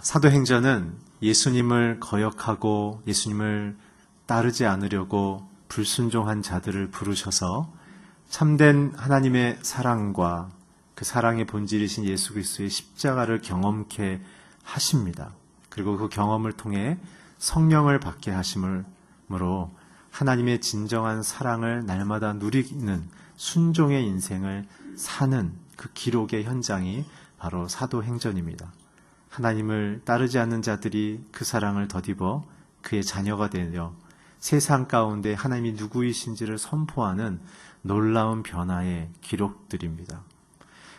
사도행전은 예수님을 거역하고 예수님을 따르지 않으려고 불순종한 자들을 부르셔서 참된 하나님의 사랑과 그 사랑의 본질이신 예수 그리스도의 십자가를 경험케 하십니다. 그리고 그 경험을 통해 성령을 받게 하심으로 하나님의 진정한 사랑을 날마다 누리는 순종의 인생을 사는 그 기록의 현장이 바로 사도행전입니다. 하나님을 따르지 않는 자들이 그 사랑을 덧입어 그의 자녀가 되려 세상 가운데 하나님이 누구이신지를 선포하는 놀라운 변화의 기록들입니다.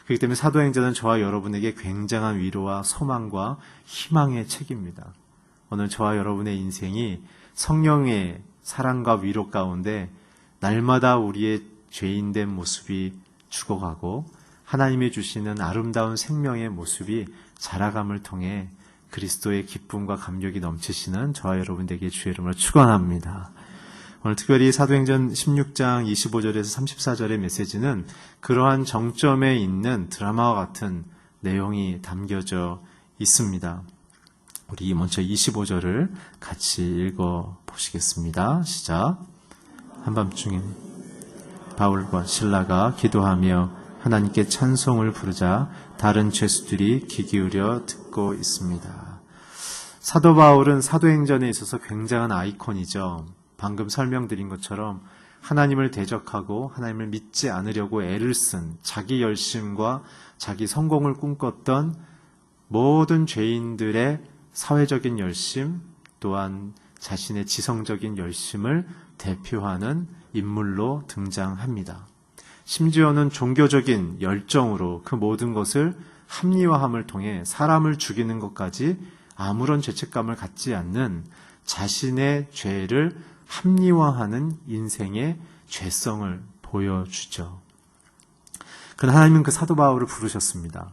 그렇기 때문에 사도행전은 저와 여러분에게 굉장한 위로와 소망과 희망의 책입니다. 오늘 저와 여러분의 인생이 성령의 사랑과 위로 가운데 날마다 우리의 죄인된 모습이 죽어가고 하나님이 주시는 아름다운 생명의 모습이 자라감을 통해 그리스도의 기쁨과 감격이 넘치시는 저와 여러분에게 주의 이름으로 축원합니다. 오늘 특별히 사도행전 16장 25절에서 34절의 메시지는 그러한 정점에 있는 드라마와 같은 내용이 담겨져 있습니다. 우리 먼저 25절을 같이 읽어보시겠습니다. 시작. 한밤중에 바울과 실라가 기도하며 하나님께 찬송을 부르자 다른 죄수들이 귀 기울여 듣고 있습니다. 사도 바울은 사도행전에 있어서 굉장한 아이콘이죠. 방금 설명드린 것처럼 하나님을 대적하고 하나님을 믿지 않으려고 애를 쓴 자기 열심과 자기 성공을 꿈꿨던 모든 죄인들의 사회적인 열심 또한 자신의 지성적인 열심을 대표하는 인물로 등장합니다. 심지어는 종교적인 열정으로 그 모든 것을 합리화함을 통해 사람을 죽이는 것까지 아무런 죄책감을 갖지 않는 자신의 죄를 합리화하는 인생의 죄성을 보여주죠. 그러나 하나님은 그 사도 바울을 부르셨습니다.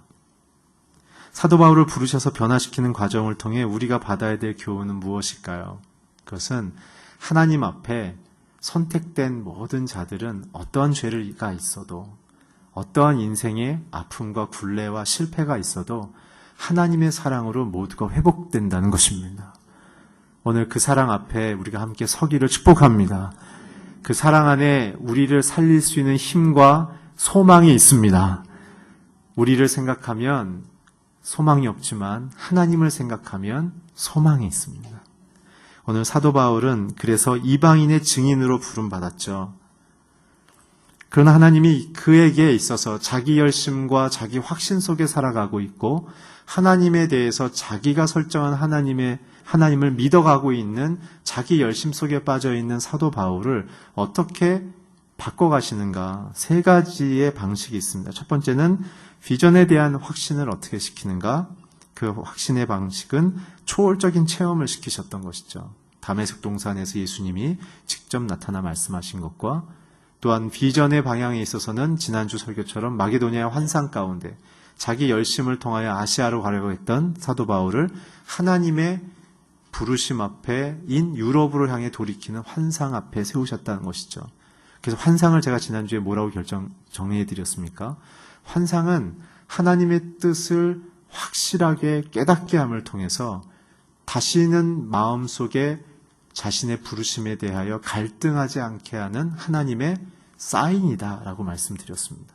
사도 바울을 부르셔서 변화시키는 과정을 통해 우리가 받아야 될 교훈은 무엇일까요? 그것은 하나님 앞에 선택된 모든 자들은 어떠한 죄가 있어도 어떠한 인생의 아픔과 굴레와 실패가 있어도 하나님의 사랑으로 모두가 회복된다는 것입니다. 오늘 그 사랑 앞에 우리가 함께 서기를 축복합니다. 그 사랑 안에 우리를 살릴 수 있는 힘과 소망이 있습니다. 우리를 생각하면 소망이 없지만 하나님을 생각하면 소망이 있습니다. 오늘 사도 바울은 그래서 이방인의 증인으로 부름받았죠. 그러나 하나님이 그에게 있어서 자기 열심과 자기 확신 속에 살아가고 있고 하나님에 대해서 자기가 설정한 하나님을 믿어가고 있는 자기 열심 속에 빠져있는 사도 바울을 어떻게 바꿔가시는가? 세 가지의 방식이 있습니다. 첫 번째는 비전에 대한 확신을 어떻게 시키는가? 그 확신의 방식은 초월적인 체험을 시키셨던 것이죠. 다메섹 동산에서 예수님이 직접 나타나 말씀하신 것과 또한 비전의 방향에 있어서는 지난주 설교처럼 마게도니아의 환상 가운데 자기 열심을 통하여 아시아로 가려고 했던 사도 바울을 하나님의 부르심 앞에 인 유럽으로 향해 돌이키는 환상 앞에 세우셨다는 것이죠. 그래서 환상을 제가 지난주에 뭐라고 정리해 드렸습니까? 환상은 하나님의 뜻을 확실하게 깨닫게 함을 통해서 다시는 마음속에 자신의 부르심에 대하여 갈등하지 않게 하는 하나님의 사인이다라고 말씀드렸습니다.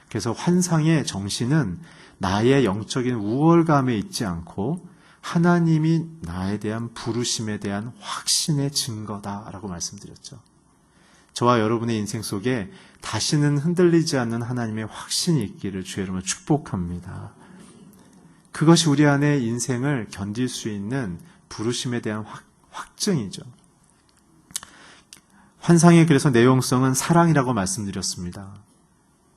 그래서 환상의 정신은 나의 영적인 우월감에 있지 않고 하나님이 나에 대한 부르심에 대한 확신의 증거다라고 말씀드렸죠. 저와 여러분의 인생 속에 다시는 흔들리지 않는 하나님의 확신이 있기를 주의 이름으로 축복합니다. 그것이 우리 안에 인생을 견딜 수 있는 부르심에 대한 확증이죠. 환상의 그래서 내용성은 사랑이라고 말씀드렸습니다.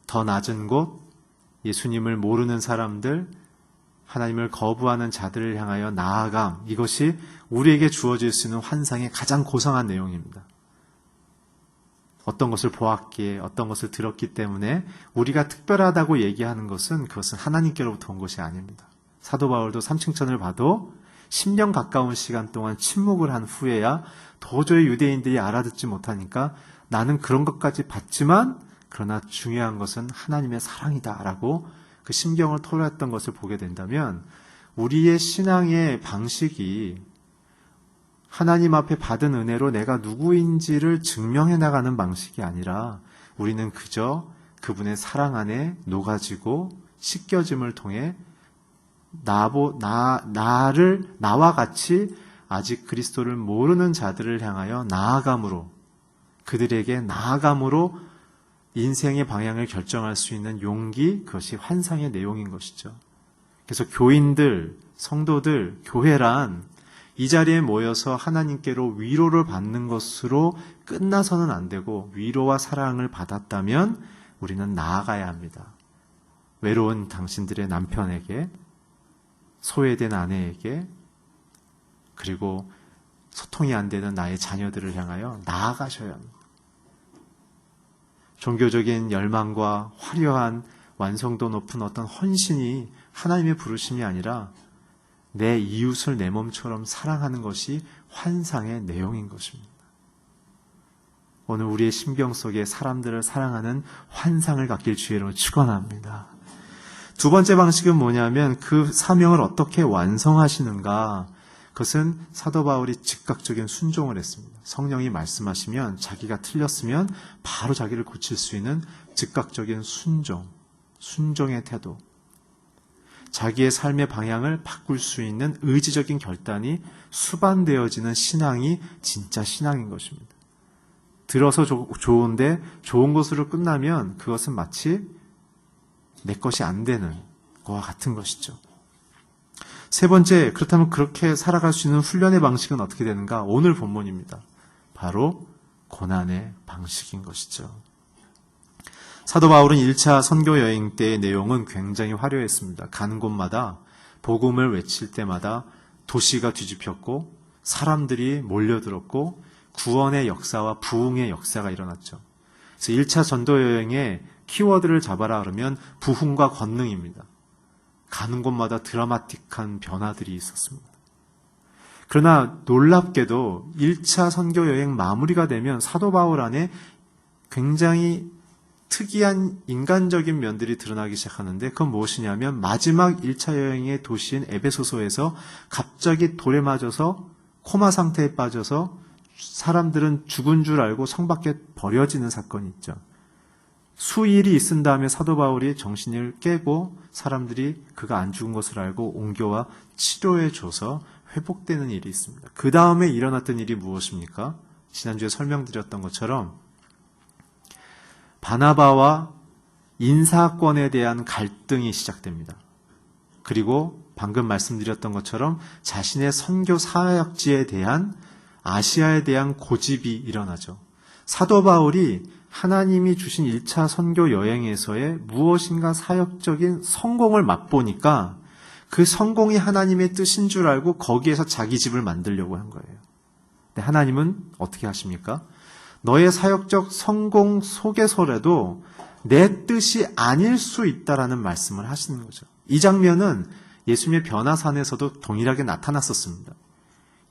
더 낮은 곳, 예수님을 모르는 사람들, 하나님을 거부하는 자들을 향하여 나아감, 이것이 우리에게 주어질 수 있는 환상의 가장 고상한 내용입니다. 어떤 것을 보았기에 어떤 것을 들었기 때문에 우리가 특별하다고 얘기하는 것은 그것은 하나님께로부터 온 것이 아닙니다. 사도 바울도 삼층천을 봐도 10년 가까운 시간 동안 침묵을 한 후에야 도저히 유대인들이 알아듣지 못하니까 나는 그런 것까지 봤지만 그러나 중요한 것은 하나님의 사랑이다라고 그 심경을 토로했던 것을 보게 된다면 우리의 신앙의 방식이 하나님 앞에 받은 은혜로 내가 누구인지를 증명해 나가는 방식이 아니라 우리는 그저 그분의 사랑 안에 녹아지고 씻겨짐을 통해 나와 같이 아직 그리스도를 모르는 자들을 향하여 그들에게 나아감으로 인생의 방향을 결정할 수 있는 용기, 그것이 환상의 내용인 것이죠. 그래서 교인들, 성도들, 교회란 이 자리에 모여서 하나님께로 위로를 받는 것으로 끝나서는 안 되고 위로와 사랑을 받았다면 우리는 나아가야 합니다. 외로운 당신들의 남편에게, 소외된 아내에게, 그리고 소통이 안 되는 나의 자녀들을 향하여 나아가셔야 합니다. 종교적인 열망과 화려한 완성도 높은 어떤 헌신이 하나님의 부르심이 아니라 내 이웃을 내 몸처럼 사랑하는 것이 환상의 내용인 것입니다. 오늘 우리의 심경 속에 사람들을 사랑하는 환상을 갖길 주의로 축원합니다. 두 번째 방식은 뭐냐면 그 사명을 어떻게 완성하시는가. 그것은 사도 바울이 즉각적인 순종을 했습니다. 성령이 말씀하시면 자기가 틀렸으면 바로 자기를 고칠 수 있는 즉각적인 순종의 태도. 자기의 삶의 방향을 바꿀 수 있는 의지적인 결단이 수반되어지는 신앙이 진짜 신앙인 것입니다. 들어서 좋은데 좋은 것으로 끝나면 그것은 마치 내 것이 안 되는 것과 같은 것이죠. 세 번째, 그렇다면 그렇게 살아갈 수 있는 훈련의 방식은 어떻게 되는가? 오늘 본문입니다. 바로 고난의 방식인 것이죠. 사도 바울은 1차 선교 여행 때의 내용은 굉장히 화려했습니다. 가는 곳마다 복음을 외칠 때마다 도시가 뒤집혔고 사람들이 몰려들었고 구원의 역사와 부흥의 역사가 일어났죠. 그래서 1차 전도 여행의 키워드를 잡아라 그러면 부흥과 권능입니다. 가는 곳마다 드라마틱한 변화들이 있었습니다. 그러나 놀랍게도 1차 선교 여행 마무리가 되면 사도 바울 안에 굉장히 특이한 인간적인 면들이 드러나기 시작하는데 그건 무엇이냐면 마지막 1차 여행의 도시인 에베소서에서 갑자기 돌에 맞아서 코마 상태에 빠져서 사람들은 죽은 줄 알고 성 밖에 버려지는 사건이 있죠. 수일이 있은 다음에 사도 바울이 정신을 깨고 사람들이 그가 안 죽은 것을 알고 옮겨와 치료해 줘서 회복되는 일이 있습니다. 그 다음에 일어났던 일이 무엇입니까? 지난주에 설명드렸던 것처럼 바나바와 인사권에 대한 갈등이 시작됩니다. 그리고 방금 말씀드렸던 것처럼 자신의 선교 사역지에 대한 아시아에 대한 고집이 일어나죠. 사도 바울이 하나님이 주신 1차 선교 여행에서의 무엇인가 사역적인 성공을 맛보니까 그 성공이 하나님의 뜻인 줄 알고 거기에서 자기 집을 만들려고 한 거예요. 근데 하나님은 어떻게 하십니까? 너의 사역적 성공 속에서라도 내 뜻이 아닐 수 있다라는 말씀을 하시는 거죠. 이 장면은 예수님의 변화산에서도 동일하게 나타났었습니다.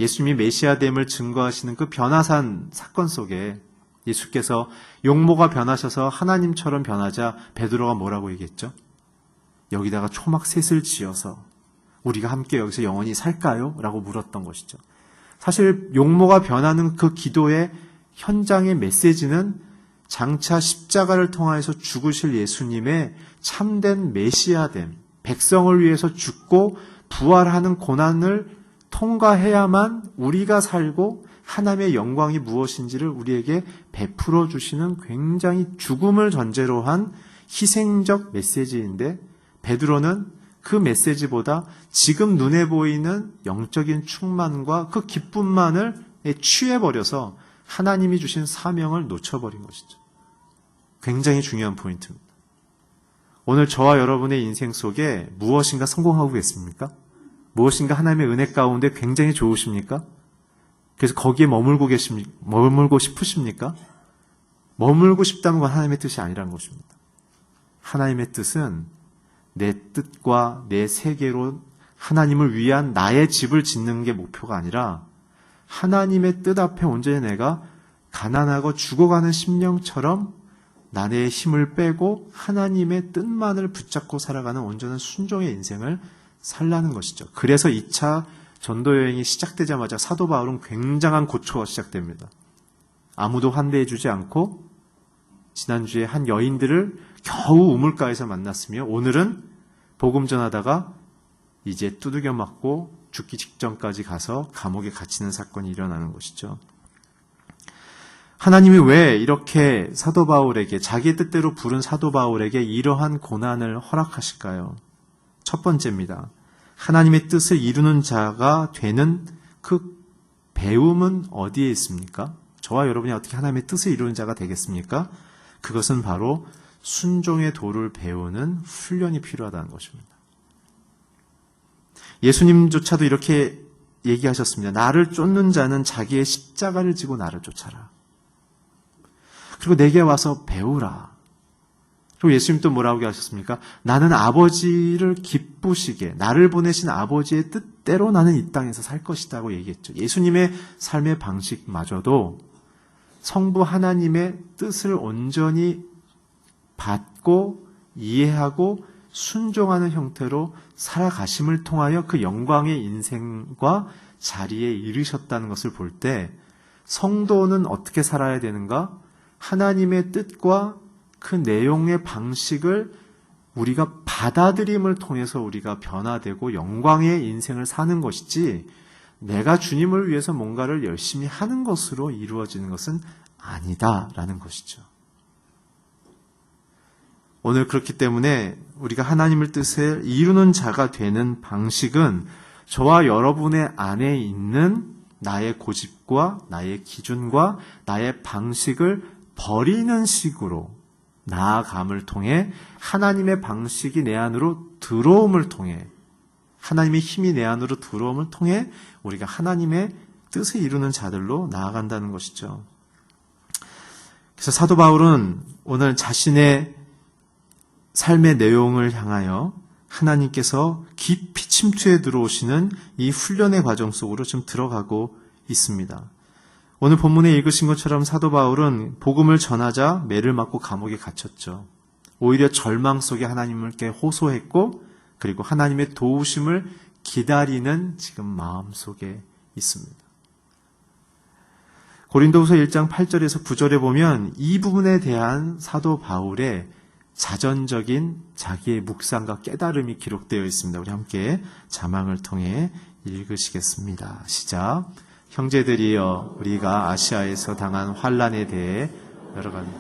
예수님이 메시아됨을 증거하시는 그 변화산 사건 속에 예수께서 용모가 변하셔서 하나님처럼 변하자 베드로가 뭐라고 얘기했죠? 여기다가 초막셋을 지어서 우리가 함께 여기서 영원히 살까요? 라고 물었던 것이죠. 사실 용모가 변하는 그 기도의 현장의 메시지는 장차 십자가를 통하여서 죽으실 예수님의 참된 메시아됨, 백성을 위해서 죽고 부활하는 고난을 통과해야만 우리가 살고 하나님의 영광이 무엇인지를 우리에게 베풀어 주시는 굉장히 죽음을 전제로 한 희생적 메시지인데 베드로는 그 메시지보다 지금 눈에 보이는 영적인 충만과 그 기쁨만을 취해버려서 하나님이 주신 사명을 놓쳐버린 것이죠. 굉장히 중요한 포인트입니다. 오늘 저와 여러분의 인생 속에 무엇인가 성공하고 계십니까? 무엇인가 하나님의 은혜 가운데 굉장히 좋으십니까? 그래서 거기에 머물고 싶으십니까? 머물고 싶다는 건 하나님의 뜻이 아니라는 것입니다. 하나님의 뜻은 내 뜻과 내 세계로 하나님을 위한 나의 집을 짓는 게 목표가 아니라 하나님의 뜻 앞에 온전히 내가 가난하고 죽어가는 심령처럼 나의 힘을 빼고 하나님의 뜻만을 붙잡고 살아가는 온전한 순종의 인생을 살라는 것이죠. 그래서 2차 전도 여행이 시작되자마자 사도 바울은 굉장한 고초가 시작됩니다. 아무도 환대해 주지 않고 지난주에 한 여인들을 겨우 우물가에서 만났으며 오늘은 복음 전하다가 이제 두들겨 맞고 죽기 직전까지 가서 감옥에 갇히는 사건이 일어나는 것이죠. 하나님이 왜 이렇게 사도 바울에게, 자기의 뜻대로 부른 사도 바울에게 이러한 고난을 허락하실까요? 첫 번째입니다. 하나님의 뜻을 이루는 자가 되는 그 배움은 어디에 있습니까? 저와 여러분이 어떻게 하나님의 뜻을 이루는 자가 되겠습니까? 그것은 바로 순종의 도를 배우는 훈련이 필요하다는 것입니다. 예수님조차도 이렇게 얘기하셨습니다. 나를 쫓는 자는 자기의 십자가를 지고 나를 쫓아라. 그리고 내게 와서 배우라. 그리고 예수님 또 뭐라고 하셨습니까? 나는 아버지를 기쁘시게, 나를 보내신 아버지의 뜻대로 나는 이 땅에서 살 것이다고 얘기했죠. 예수님의 삶의 방식마저도 성부 하나님의 뜻을 온전히 받고 이해하고 순종하는 형태로 살아가심을 통하여 그 영광의 인생과 자리에 이르셨다는 것을 볼 때 성도는 어떻게 살아야 되는가? 하나님의 뜻과 그 내용의 방식을 우리가 받아들임을 통해서 우리가 변화되고 영광의 인생을 사는 것이지 내가 주님을 위해서 뭔가를 열심히 하는 것으로 이루어지는 것은 아니다라는 것이죠. 오늘 그렇기 때문에 우리가 하나님의 뜻을 이루는 자가 되는 방식은 저와 여러분의 안에 있는 나의 고집과 나의 기준과 나의 방식을 버리는 식으로 나아감을 통해 하나님의 방식이 내 안으로 들어옴을 통해 하나님의 힘이 내 안으로 들어옴을 통해 우리가 하나님의 뜻을 이루는 자들로 나아간다는 것이죠. 그래서 사도 바울은 오늘 자신의 삶의 내용을 향하여 하나님께서 깊이 침투해 들어오시는 이 훈련의 과정 속으로 좀 들어가고 있습니다. 오늘 본문에 읽으신 것처럼 사도 바울은 복음을 전하자 매를 맞고 감옥에 갇혔죠. 오히려 절망 속에 하나님께 호소했고 그리고 하나님의 도우심을 기다리는 지금 마음 속에 있습니다. 고린도후서 1장 8절에서 9절에 보면 이 부분에 대한 사도 바울의 자전적인 자기의 묵상과 깨달음이 기록되어 있습니다. 우리 함께 자막을 통해 읽으시겠습니다. 시작. 형제들이여, 우리가 아시아에서 당한 환난에 대해 여러 가지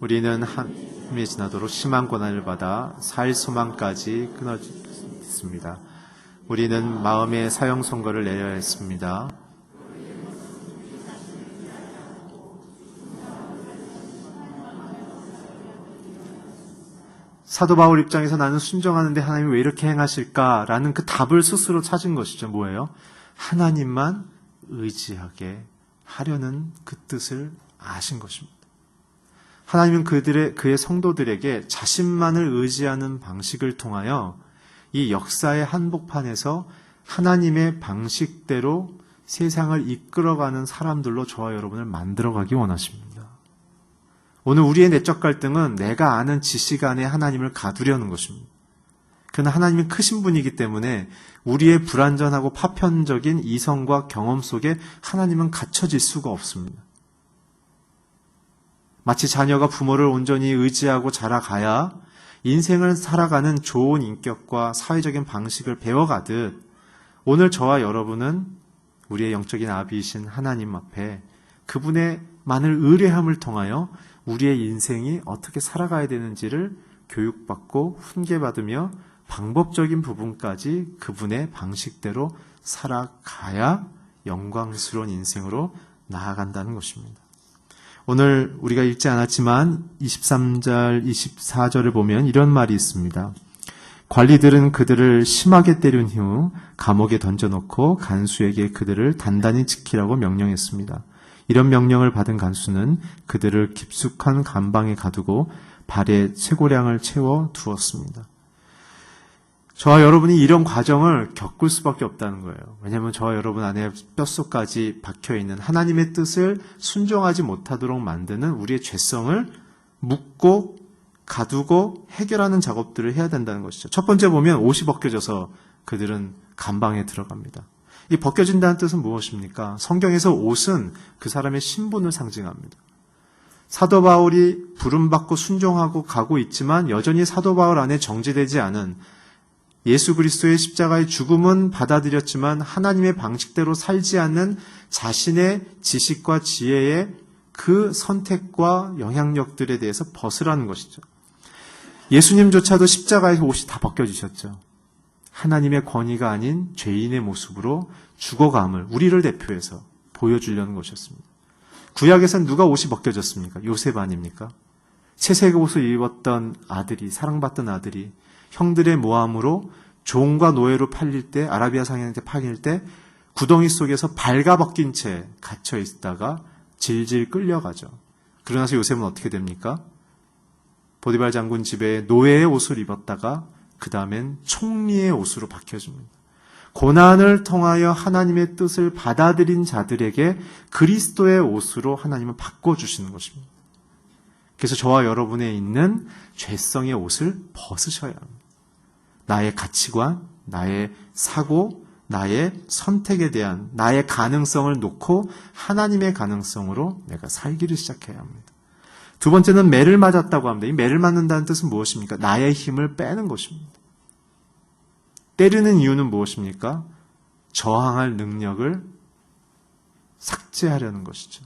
우리는 함에 지나도록 심한 고난을 받아 살 소망까지 끊어졌습니다. 우리는 마음의 사형 선고를 내려야 했습니다. 사도 바울 입장에서 나는 순종하는데 하나님이 왜 이렇게 행하실까라는 그 답을 스스로 찾은 것이죠. 뭐예요? 하나님만 의지하게 하려는 그 뜻을 아신 것입니다. 하나님은 그의 성도들에게 자신만을 의지하는 방식을 통하여 이 역사의 한복판에서 하나님의 방식대로 세상을 이끌어가는 사람들로 저와 여러분을 만들어가기 원하십니다. 오늘 우리의 내적 갈등은 내가 아는 지식 안에 하나님을 가두려는 것입니다. 그러나 하나님은 크신 분이기 때문에 우리의 불완전하고 파편적인 이성과 경험 속에 하나님은 갇혀질 수가 없습니다. 마치 자녀가 부모를 온전히 의지하고 자라가야 인생을 살아가는 좋은 인격과 사회적인 방식을 배워가듯 오늘 저와 여러분은 우리의 영적인 아비이신 하나님 앞에 그분의 만을 의뢰함을 통하여 우리의 인생이 어떻게 살아가야 되는지를 교육받고 훈계받으며 방법적인 부분까지 그분의 방식대로 살아가야 영광스러운 인생으로 나아간다는 것입니다. 오늘 우리가 읽지 않았지만 23절, 24절을 보면 이런 말이 있습니다. 관리들은 그들을 심하게 때린 후 감옥에 던져놓고 간수에게 그들을 단단히 지키라고 명령했습니다. 이런 명령을 받은 간수는 그들을 깊숙한 감방에 가두고 발에 쇠고량을 채워 두었습니다. 저와 여러분이 이런 과정을 겪을 수밖에 없다는 거예요. 왜냐하면 저와 여러분 안에 뼛속까지 박혀있는 하나님의 뜻을 순종하지 못하도록 만드는 우리의 죄성을 묻고 가두고 해결하는 작업들을 해야 된다는 것이죠. 첫 번째 보면 옷이 벗겨져서 그들은 감방에 들어갑니다. 이 벗겨진다는 뜻은 무엇입니까? 성경에서 옷은 그 사람의 신분을 상징합니다. 사도 바울이 부름받고 순종하고 가고 있지만 여전히 사도 바울 안에 정제되지 않은 예수 그리스도의 십자가의 죽음은 받아들였지만 하나님의 방식대로 살지 않는 자신의 지식과 지혜의 그 선택과 영향력들에 대해서 벗으라는 것이죠. 예수님조차도 십자가에서 옷이 다 벗겨지셨죠. 하나님의 권위가 아닌 죄인의 모습으로 죽어감을 우리를 대표해서 보여주려는 것이었습니다. 구약에서는 누가 옷이 벗겨졌습니까? 요셉 아닙니까? 채색 옷을 입었던 아들이, 사랑받던 아들이 형들의 모함으로 종과 노예로 팔릴 때, 아라비아 상인한테 팔릴 때 구덩이 속에서 발가벗긴 채 갇혀 있다가 질질 끌려가죠. 그러나서 요셉은 어떻게 됩니까? 보디발 장군 집에 노예의 옷을 입었다가 그 다음엔 총리의 옷으로 바뀌어집니다. 고난을 통하여 하나님의 뜻을 받아들인 자들에게 그리스도의 옷으로 하나님은 바꿔주시는 것입니다. 그래서 저와 여러분에 있는 죄성의 옷을 벗으셔야 합니다. 나의 가치관, 나의 사고, 나의 선택에 대한 나의 가능성을 놓고 하나님의 가능성으로 내가 살기를 시작해야 합니다. 두 번째는 매를 맞았다고 합니다. 이 매를 맞는다는 뜻은 무엇입니까? 나의 힘을 빼는 것입니다. 때리는 이유는 무엇입니까? 저항할 능력을 삭제하려는 것이죠.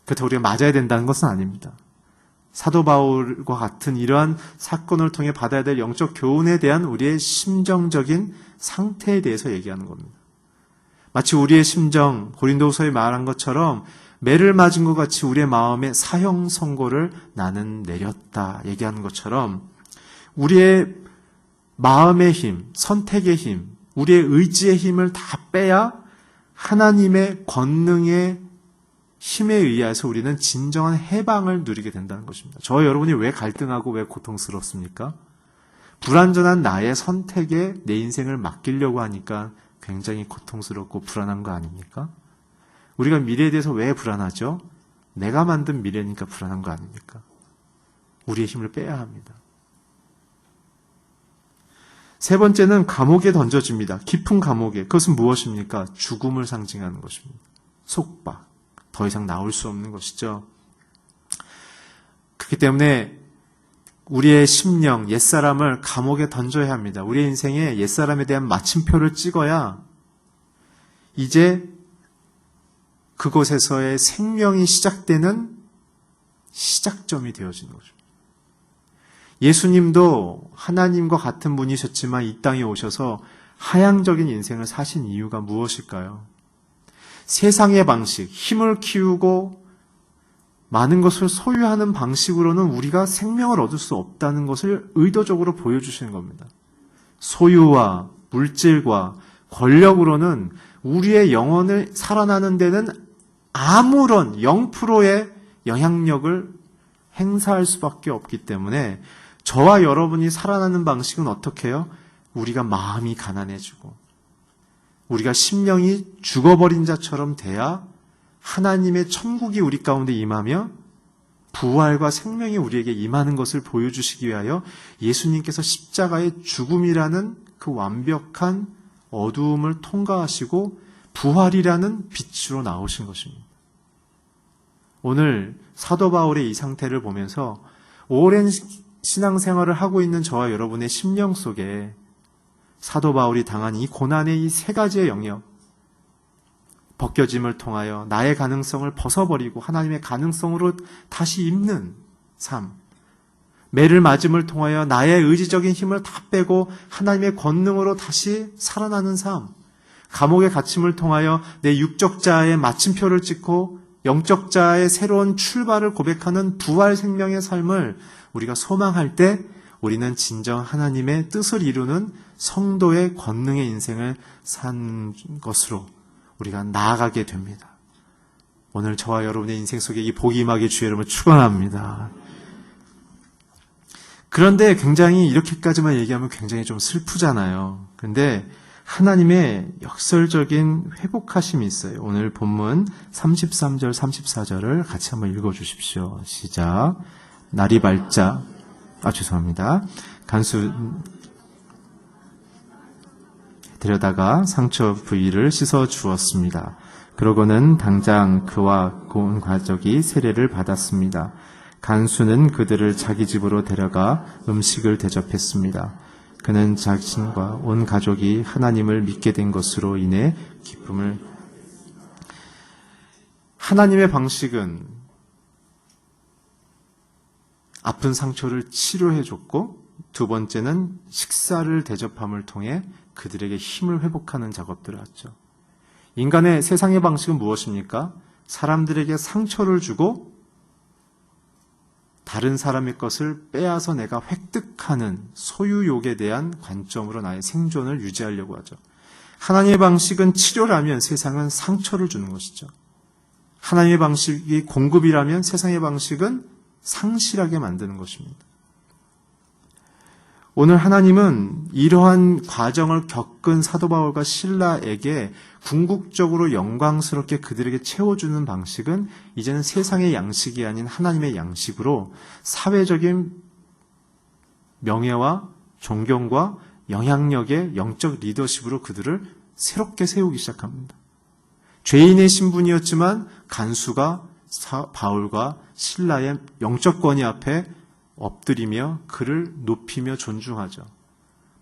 그렇다고 우리가 맞아야 된다는 것은 아닙니다. 사도 바울과 같은 이러한 사건을 통해 받아야 될 영적 교훈에 대한 우리의 심정적인 상태에 대해서 얘기하는 겁니다. 마치 우리의 심정, 고린도후서에 말한 것처럼 매를 맞은 것 같이 우리의 마음에 사형 선고를 나는 내렸다 얘기하는 것처럼 우리의 마음의 힘, 선택의 힘, 우리의 의지의 힘을 다 빼야 하나님의 권능의 힘에 의해서 우리는 진정한 해방을 누리게 된다는 것입니다. 저와 여러분이 왜 갈등하고 왜 고통스럽습니까? 불완전한 나의 선택에 내 인생을 맡기려고 하니까 굉장히 고통스럽고 불안한 거 아닙니까? 우리가 미래에 대해서 왜 불안하죠? 내가 만든 미래니까 불안한 거 아닙니까? 우리의 힘을 빼야 합니다. 세 번째는 감옥에 던져집니다. 깊은 감옥에. 그것은 무엇입니까? 죽음을 상징하는 것입니다. 속박. 더 이상 나올 수 없는 것이죠. 그렇기 때문에 우리의 심령, 옛사람을 감옥에 던져야 합니다. 우리의 인생에 옛사람에 대한 마침표를 찍어야 이제 그곳에서의 생명이 시작되는 시작점이 되어지는 거죠. 예수님도 하나님과 같은 분이셨지만 이 땅에 오셔서 하향적인 인생을 사신 이유가 무엇일까요? 세상의 방식, 힘을 키우고 많은 것을 소유하는 방식으로는 우리가 생명을 얻을 수 없다는 것을 의도적으로 보여주시는 겁니다. 소유와 물질과 권력으로는 우리의 영혼을 살아나는 데는 아무런 0%의 영향력을 행사할 수밖에 없기 때문에 저와 여러분이 살아나는 방식은 어떻게 해요? 우리가 마음이 가난해지고 우리가 심령이 죽어버린 자처럼 돼야 하나님의 천국이 우리 가운데 임하며 부활과 생명이 우리에게 임하는 것을 보여주시기 위하여 예수님께서 십자가의 죽음이라는 그 완벽한 어두움을 통과하시고 부활이라는 빛으로 나오신 것입니다. 오늘 사도 바울의 이 상태를 보면서 오랜 신앙생활을 하고 있는 저와 여러분의 심령 속에 사도 바울이 당한 이 고난의 이 세 가지의 영역, 벗겨짐을 통하여 나의 가능성을 벗어버리고 하나님의 가능성으로 다시 입는 삶, 매를 맞음을 통하여 나의 의지적인 힘을 다 빼고 하나님의 권능으로 다시 살아나는 삶, 감옥의 갇힘을 통하여 내 육적 자아의 마침표를 찍고 영적 자아의 새로운 출발을 고백하는 부활 생명의 삶을 우리가 소망할 때 우리는 진정 하나님의 뜻을 이루는 성도의 권능의 인생을 산 것으로 우리가 나아가게 됩니다. 오늘 저와 여러분의 인생 속에 이 복이 임하게 주의 이름으로 축원합니다. 그런데 굉장히 이렇게까지만 얘기하면 굉장히 좀 슬프잖아요. 그런데 하나님의 역설적인 회복하심이 있어요. 오늘 본문 33절, 34절을 같이 한번 읽어주십시오. 시작. 날이 밝자, 죄송합니다. 간수 데려다가 상처 부위를 씻어 주었습니다. 그러고는 당장 그와 온 가족이 세례를 받았습니다. 간수는 그들을 자기 집으로 데려가 음식을 대접했습니다. 그는 자신과 온 가족이 하나님을 믿게 된 것으로 인해 기쁨을. 하나님의 방식은 아픈 상처를 치료해줬고, 두 번째는 식사를 대접함을 통해 그들에게 힘을 회복하는 작업들을 하죠. 인간의 세상의 방식은 무엇입니까? 사람들에게 상처를 주고 다른 사람의 것을 빼앗아 내가 획득하는 소유욕에 대한 관점으로 나의 생존을 유지하려고 하죠. 하나님의 방식은 치료라면 세상은 상처를 주는 것이죠. 하나님의 방식이 공급이라면 세상의 방식은 상실하게 만드는 것입니다. 오늘 하나님은 이러한 과정을 겪은 사도 바울과 실라에게 궁극적으로 영광스럽게 그들에게 채워주는 방식은 이제는 세상의 양식이 아닌 하나님의 양식으로 사회적인 명예와 존경과 영향력의 영적 리더십으로 그들을 새롭게 세우기 시작합니다. 죄인의 신분이었지만 간수가 바울과 실라의 영적 권위 앞에 엎드리며 그를 높이며 존중하죠.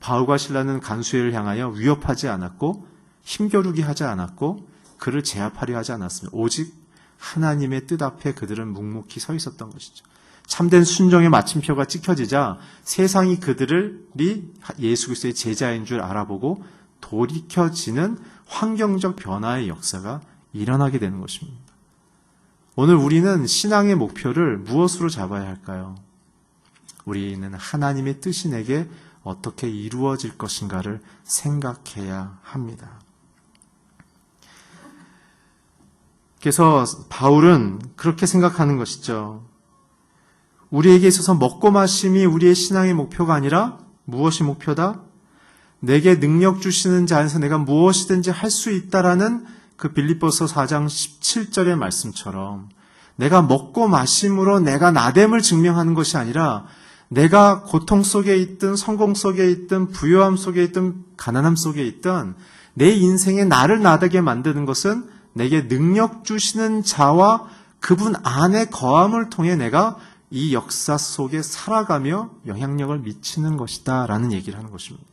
바울과 실라는 간수를 향하여 위협하지 않았고 힘겨루기 하지 않았고 그를 제압하려 하지 않았습니다. 오직 하나님의 뜻 앞에 그들은 묵묵히 서 있었던 것이죠. 참된 순종의 마침표가 찍혀지자 세상이 그들이 예수 그리스도의 제자인 줄 알아보고 돌이켜지는 환경적 변화의 역사가 일어나게 되는 것입니다. 오늘 우리는 신앙의 목표를 무엇으로 잡아야 할까요? 우리는 하나님의 뜻이 내게 어떻게 이루어질 것인가를 생각해야 합니다. 그래서 바울은 그렇게 생각하는 것이죠. 우리에게 있어서 먹고 마심이 우리의 신앙의 목표가 아니라 무엇이 목표다? 내게 능력 주시는 자 안에서 내가 무엇이든지 할 수 있다라는 그 빌립보서 4장 17절의 말씀처럼 내가 먹고 마심으로 내가 나됨을 증명하는 것이 아니라 내가 고통 속에 있든 성공 속에 있든 부요함 속에 있든 가난함 속에 있든 내 인생에 나를 나되게 만드는 것은 내게 능력 주시는 자와 그분 안에 거함을 통해 내가 이 역사 속에 살아가며 영향력을 미치는 것이다 라는 얘기를 하는 것입니다.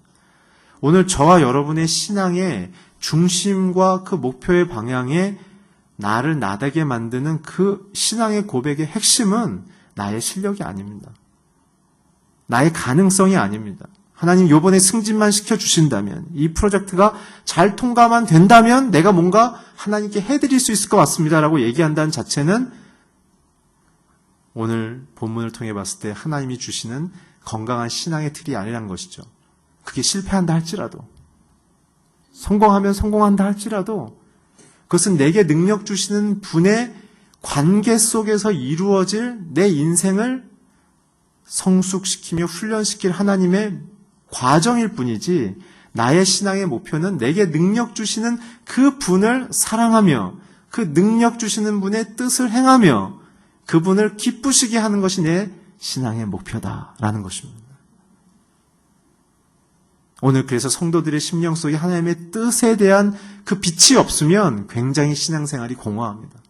오늘 저와 여러분의 신앙의 중심과 그 목표의 방향에 나를 나되게 만드는 그 신앙의 고백의 핵심은 나의 실력이 아닙니다. 나의 가능성이 아닙니다. 하나님 요번에 승진만 시켜주신다면, 이 프로젝트가 잘 통과만 된다면 내가 뭔가 하나님께 해드릴 수 있을 것 같습니다라고 얘기한다는 자체는 오늘 본문을 통해 봤을 때 하나님이 주시는 건강한 신앙의 틀이 아니란 것이죠. 그게 실패한다 할지라도, 성공하면 성공한다 할지라도 그것은 내게 능력 주시는 분의 관계 속에서 이루어질 내 인생을 성숙시키며 훈련시킬 하나님의 과정일 뿐이지, 나의 신앙의 목표는 내게 능력 주시는 그 분을 사랑하며 그 능력 주시는 분의 뜻을 행하며 그분을 기쁘시게 하는 것이 내 신앙의 목표다라는 것입니다. 오늘 그래서 성도들의 심령 속에 하나님의 뜻에 대한 그 빛이 없으면 굉장히 신앙생활이 공허합니다.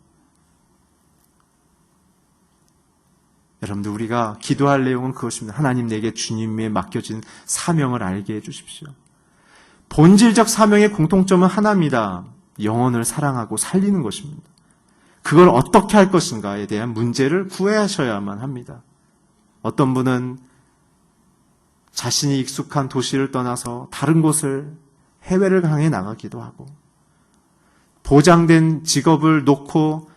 여러분들, 우리가 기도할 내용은 그것입니다. 하나님, 내게 주님에 맡겨진 사명을 알게 해주십시오. 본질적 사명의 공통점은 하나입니다. 영혼을 사랑하고 살리는 것입니다. 그걸 어떻게 할 것인가에 대한 문제를 구해하셔야만 합니다. 어떤 분은 자신이 익숙한 도시를 떠나서 다른 곳을, 해외를 향해 나가기도 하고, 보장된 직업을 놓고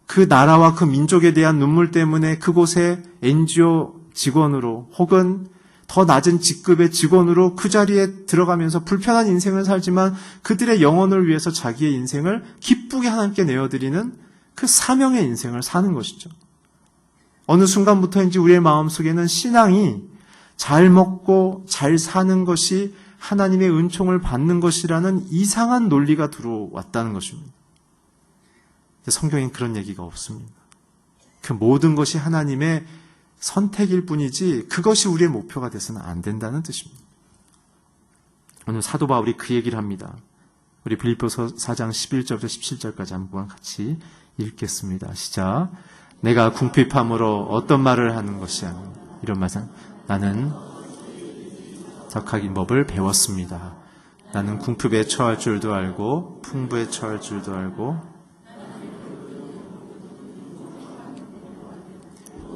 그 나라와 그 민족에 대한 눈물 때문에 그곳에 NGO 직원으로 혹은 더 낮은 직급의 직원으로 그 자리에 들어가면서 불편한 인생을 살지만 그들의 영혼을 위해서 자기의 인생을 기쁘게 하나님께 내어드리는 그 사명의 인생을 사는 것이죠. 어느 순간부터인지 우리의 마음속에는 신앙이 잘 먹고 잘 사는 것이 하나님의 은총을 받는 것이라는 이상한 논리가 들어왔다는 것입니다. 성경엔 그런 얘기가 없습니다. 그 모든 것이 하나님의 선택일 뿐이지 그것이 우리의 목표가 돼서는 안 된다는 뜻입니다. 오늘 사도 바울이 그 얘기를 합니다. 우리 빌립보서 4장 11절부터 17절까지 한번 같이 읽겠습니다. 시작. 내가 궁핍함으로 어떤 말을 하는 것이 아니오. 이런 말씀. 나는 덕하긴 법을 배웠습니다. 나는 궁핍에 처할 줄도 알고 풍부에 처할 줄도 알고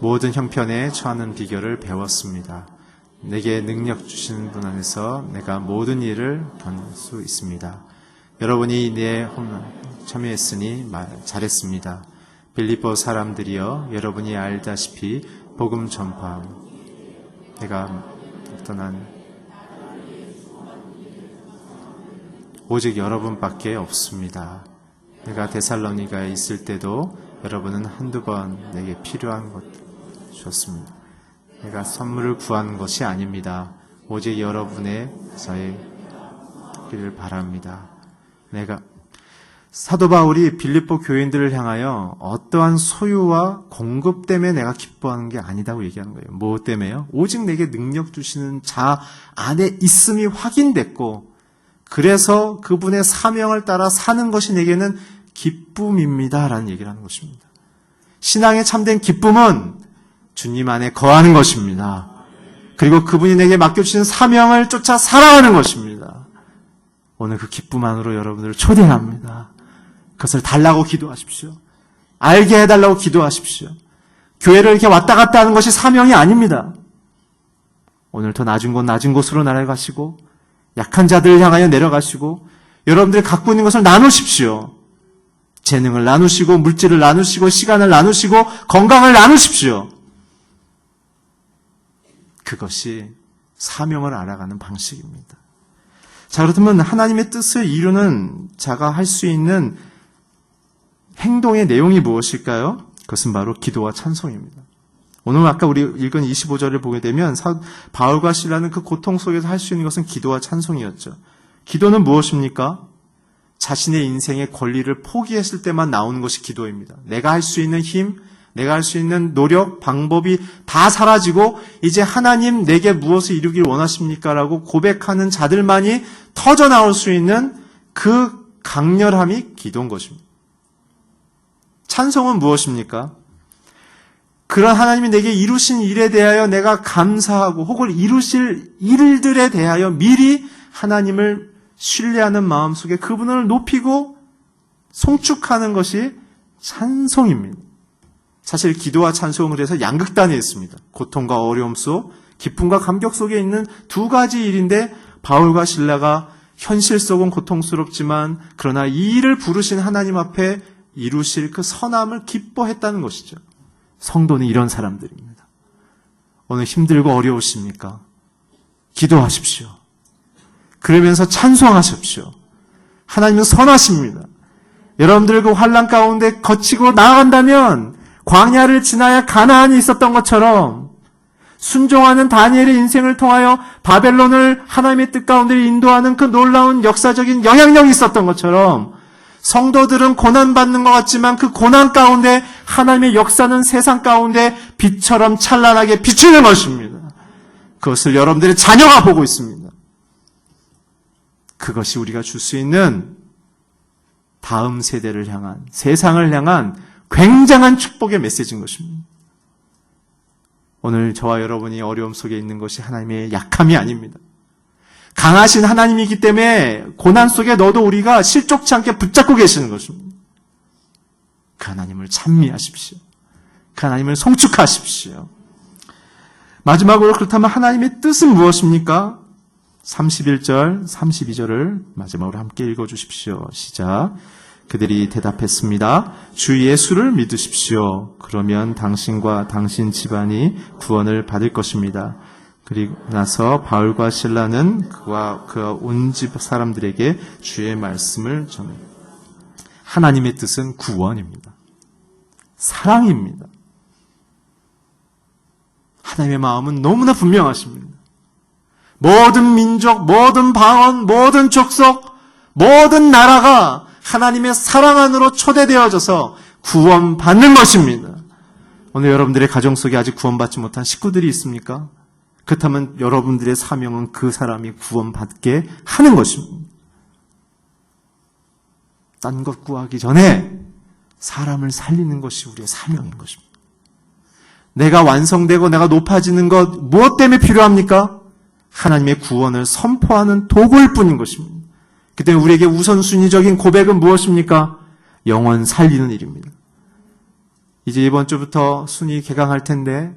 모든 형편에 처하는 비결을 배웠습니다. 내게 능력 주시는 분 안에서 내가 모든 일을 견딜 수 있습니다. 여러분이 내 홈런 참여했으니 잘했습니다. 빌립보 사람들이여, 여러분이 알다시피 복음 전파 내가 떠난 오직 여러분밖에 없습니다. 내가 데살로니가에 있을 때도 여러분은 한두 번 내게 필요한 것 주었습니다. 내가 선물을 구한 것이 아닙니다. 오직 여러분의 저의 길을 바랍니다. 내가 사도 바울이 빌립보 교인들을 향하여 어떠한 소유와 공급 때문에 내가 기뻐하는 게 아니다고 얘기하는 거예요. 뭐 때문에요? 오직 내게 능력 주시는 자 안에 있음이 확인됐고, 그래서 그분의 사명을 따라 사는 것이 내게는 기쁨입니다라는 얘기를 하는 것입니다. 신앙의 참된 기쁨은 주님 안에 거하는 것입니다. 그리고 그분이 내게 맡겨주신 사명을 쫓아 살아가는 것입니다. 오늘 그 기쁨 안으로 여러분들을 초대합니다. 그것을 달라고 기도하십시오. 알게 해달라고 기도하십시오. 교회를 이렇게 왔다 갔다 하는 것이 사명이 아닙니다. 오늘 더 낮은 곳 낮은 곳으로 날아가시고 약한 자들을 향하여 내려가시고 여러분들이 갖고 있는 것을 나누십시오. 재능을 나누시고 물질을 나누시고 시간을 나누시고 건강을 나누십시오. 그것이 사명을 알아가는 방식입니다. 자, 그렇다면 하나님의 뜻을 이루는 자가 할 수 있는 행동의 내용이 무엇일까요? 그것은 바로 기도와 찬송입니다. 오늘 아까 우리 읽은 25절을 보게 되면 바울과 실라는 그 고통 속에서 할 수 있는 것은 기도와 찬송이었죠. 기도는 무엇입니까? 자신의 인생의 권리를 포기했을 때만 나오는 것이 기도입니다. 내가 할 수 있는 힘, 내가 할 수 있는 노력, 방법이 다 사라지고 이제 하나님 내게 무엇을 이루길 원하십니까? 라고 고백하는 자들만이 터져나올 수 있는 그 강렬함이 기도인 것입니다. 찬송은 무엇입니까? 그런 하나님이 내게 이루신 일에 대하여 내가 감사하고 혹은 이루실 일들에 대하여 미리 하나님을 신뢰하는 마음속에 그분을 높이고 송축하는 것이 찬송입니다. 사실 기도와 찬송을 해서 양극단에 있습니다. 고통과 어려움 속, 기쁨과 감격 속에 있는 두 가지 일인데 바울과 실라가 현실 속은 고통스럽지만 그러나 이 일을 부르신 하나님 앞에 이루실 그 선함을 기뻐했다는 것이죠. 성도는 이런 사람들입니다. 오늘 힘들고 어려우십니까? 기도하십시오. 그러면서 찬송하십시오. 하나님은 선하십니다. 여러분들 그 환난 가운데 거치고 나아간다면 광야를 지나야 가나안이 있었던 것처럼 순종하는 다니엘의 인생을 통하여 바벨론을 하나님의 뜻 가운데 인도하는 그 놀라운 역사적인 영향력이 있었던 것처럼 성도들은 고난받는 것 같지만 그 고난 가운데 하나님의 역사는 세상 가운데 빛처럼 찬란하게 비추는 것입니다. 그것을 여러분들의 자녀가 보고 있습니다. 그것이 우리가 줄 수 있는 다음 세대를 향한, 세상을 향한 굉장한 축복의 메시지인 것입니다. 오늘 저와 여러분이 어려움 속에 있는 것이 하나님의 약함이 아닙니다. 강하신 하나님이기 때문에 고난 속에 너도 우리가 실족치 않게 붙잡고 계시는 것입니다. 그 하나님을 찬미하십시오. 그 하나님을 송축하십시오. 마지막으로 그렇다면 하나님의 뜻은 무엇입니까? 31절, 32절을 마지막으로 함께 읽어주십시오. 시작. 그들이 대답했습니다. 주 예수를 믿으십시오. 그러면 당신과 당신 집안이 구원을 받을 것입니다. 그리고 나서 바울과 실라는 그와 온 집 사람들에게 주의 말씀을 전합니다. 하나님의 뜻은 구원입니다. 사랑입니다. 하나님의 마음은 너무나 분명하십니다. 모든 민족, 모든 방언, 모든 족속, 모든 나라가 하나님의 사랑 안으로 초대되어져서 구원받는 것입니다. 오늘 여러분들의 가정 속에 아직 구원받지 못한 식구들이 있습니까? 그렇다면 여러분들의 사명은 그 사람이 구원받게 하는 것입니다. 딴 것 구하기 전에 사람을 살리는 것이 우리의 사명인 것입니다. 내가 완성되고 내가 높아지는 것 무엇 때문에 필요합니까? 하나님의 구원을 선포하는 도구일 뿐인 것입니다. 그때 우리에게 우선순위적인 고백은 무엇입니까? 영혼 살리는 일입니다. 이제 이번 주부터 순위 개강할 텐데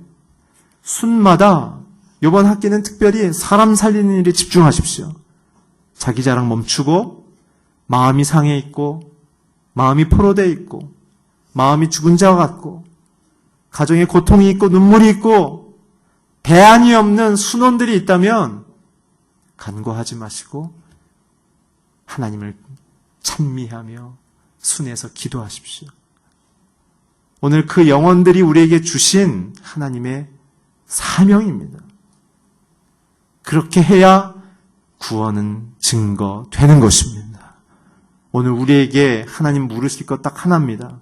순마다 이번 학기는 특별히 사람 살리는 일에 집중하십시오. 자기 자랑 멈추고 마음이 상해 있고 마음이 포로되어 있고 마음이 죽은 자와 같고 가정에 고통이 있고 눈물이 있고 대안이 없는 순원들이 있다면 간과하지 마시고 하나님을 찬미하며 순해서 기도하십시오. 오늘 그 영혼들이 우리에게 주신 하나님의 사명입니다. 그렇게 해야 구원은 증거되는 것입니다. 오늘 우리에게 하나님 물으실 것 딱 하나입니다.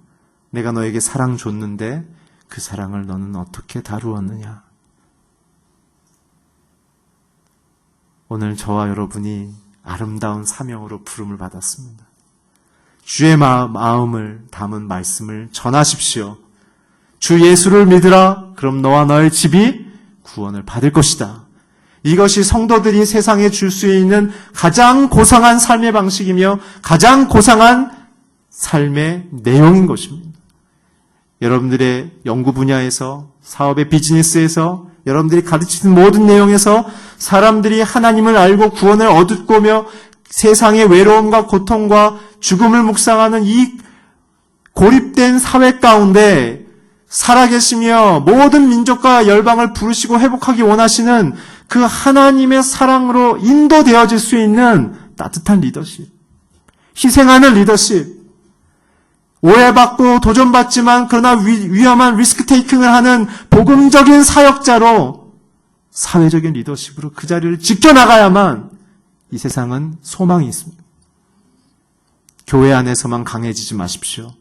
내가 너에게 사랑 줬는데 그 사랑을 너는 어떻게 다루었느냐? 오늘 저와 여러분이 아름다운 사명으로 부름을 받았습니다. 주의 마음을 담은 말씀을 전하십시오. 주 예수를 믿으라. 그럼 너와 너의 집이 구원을 받을 것이다. 이것이 성도들이 세상에 줄 수 있는 가장 고상한 삶의 방식이며 가장 고상한 삶의 내용인 것입니다. 여러분들의 연구 분야에서, 사업의 비즈니스에서, 여러분들이 가르치는 모든 내용에서 사람들이 하나님을 알고 구원을 얻고며 세상의 외로움과 고통과 죽음을 묵상하는 이 고립된 사회 가운데 살아계시며 모든 민족과 열방을 부르시고 회복하기 원하시는 그 하나님의 사랑으로 인도되어질 수 있는 따뜻한 리더십, 희생하는 리더십, 오해받고 도전받지만 그러나 위험한 리스크 테이킹을 하는 복음적인 사역자로 사회적인 리더십으로 그 자리를 지켜나가야만 이 세상은 소망이 있습니다. 교회 안에서만 강해지지 마십시오.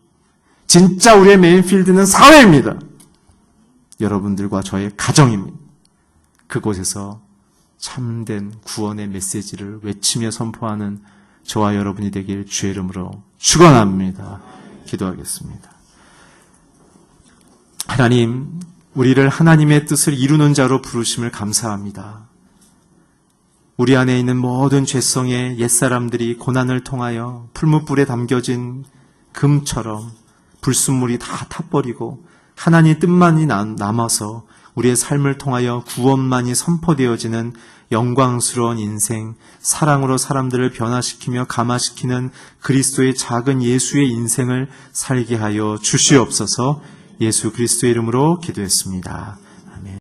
진짜 우리의 메인필드는 사회입니다. 여러분들과 저의 가정입니다. 그곳에서 참된 구원의 메시지를 외치며 선포하는 저와 여러분이 되길 주의 이름으로 축원합니다. 기도하겠습니다. 하나님, 우리를 하나님의 뜻을 이루는 자로 부르심을 감사합니다. 우리 안에 있는 모든 죄성의 옛사람들이 고난을 통하여 풀무불에 담겨진 금처럼 불순물이 다 타버리고 하나님의 뜻만이 남아서 우리의 삶을 통하여 구원만이 선포되어지는 영광스러운 인생, 사랑으로 사람들을 변화시키며 감화시키는 그리스도의 작은 예수의 인생을 살게 하여 주시옵소서. 예수 그리스도의 이름으로 기도했습니다.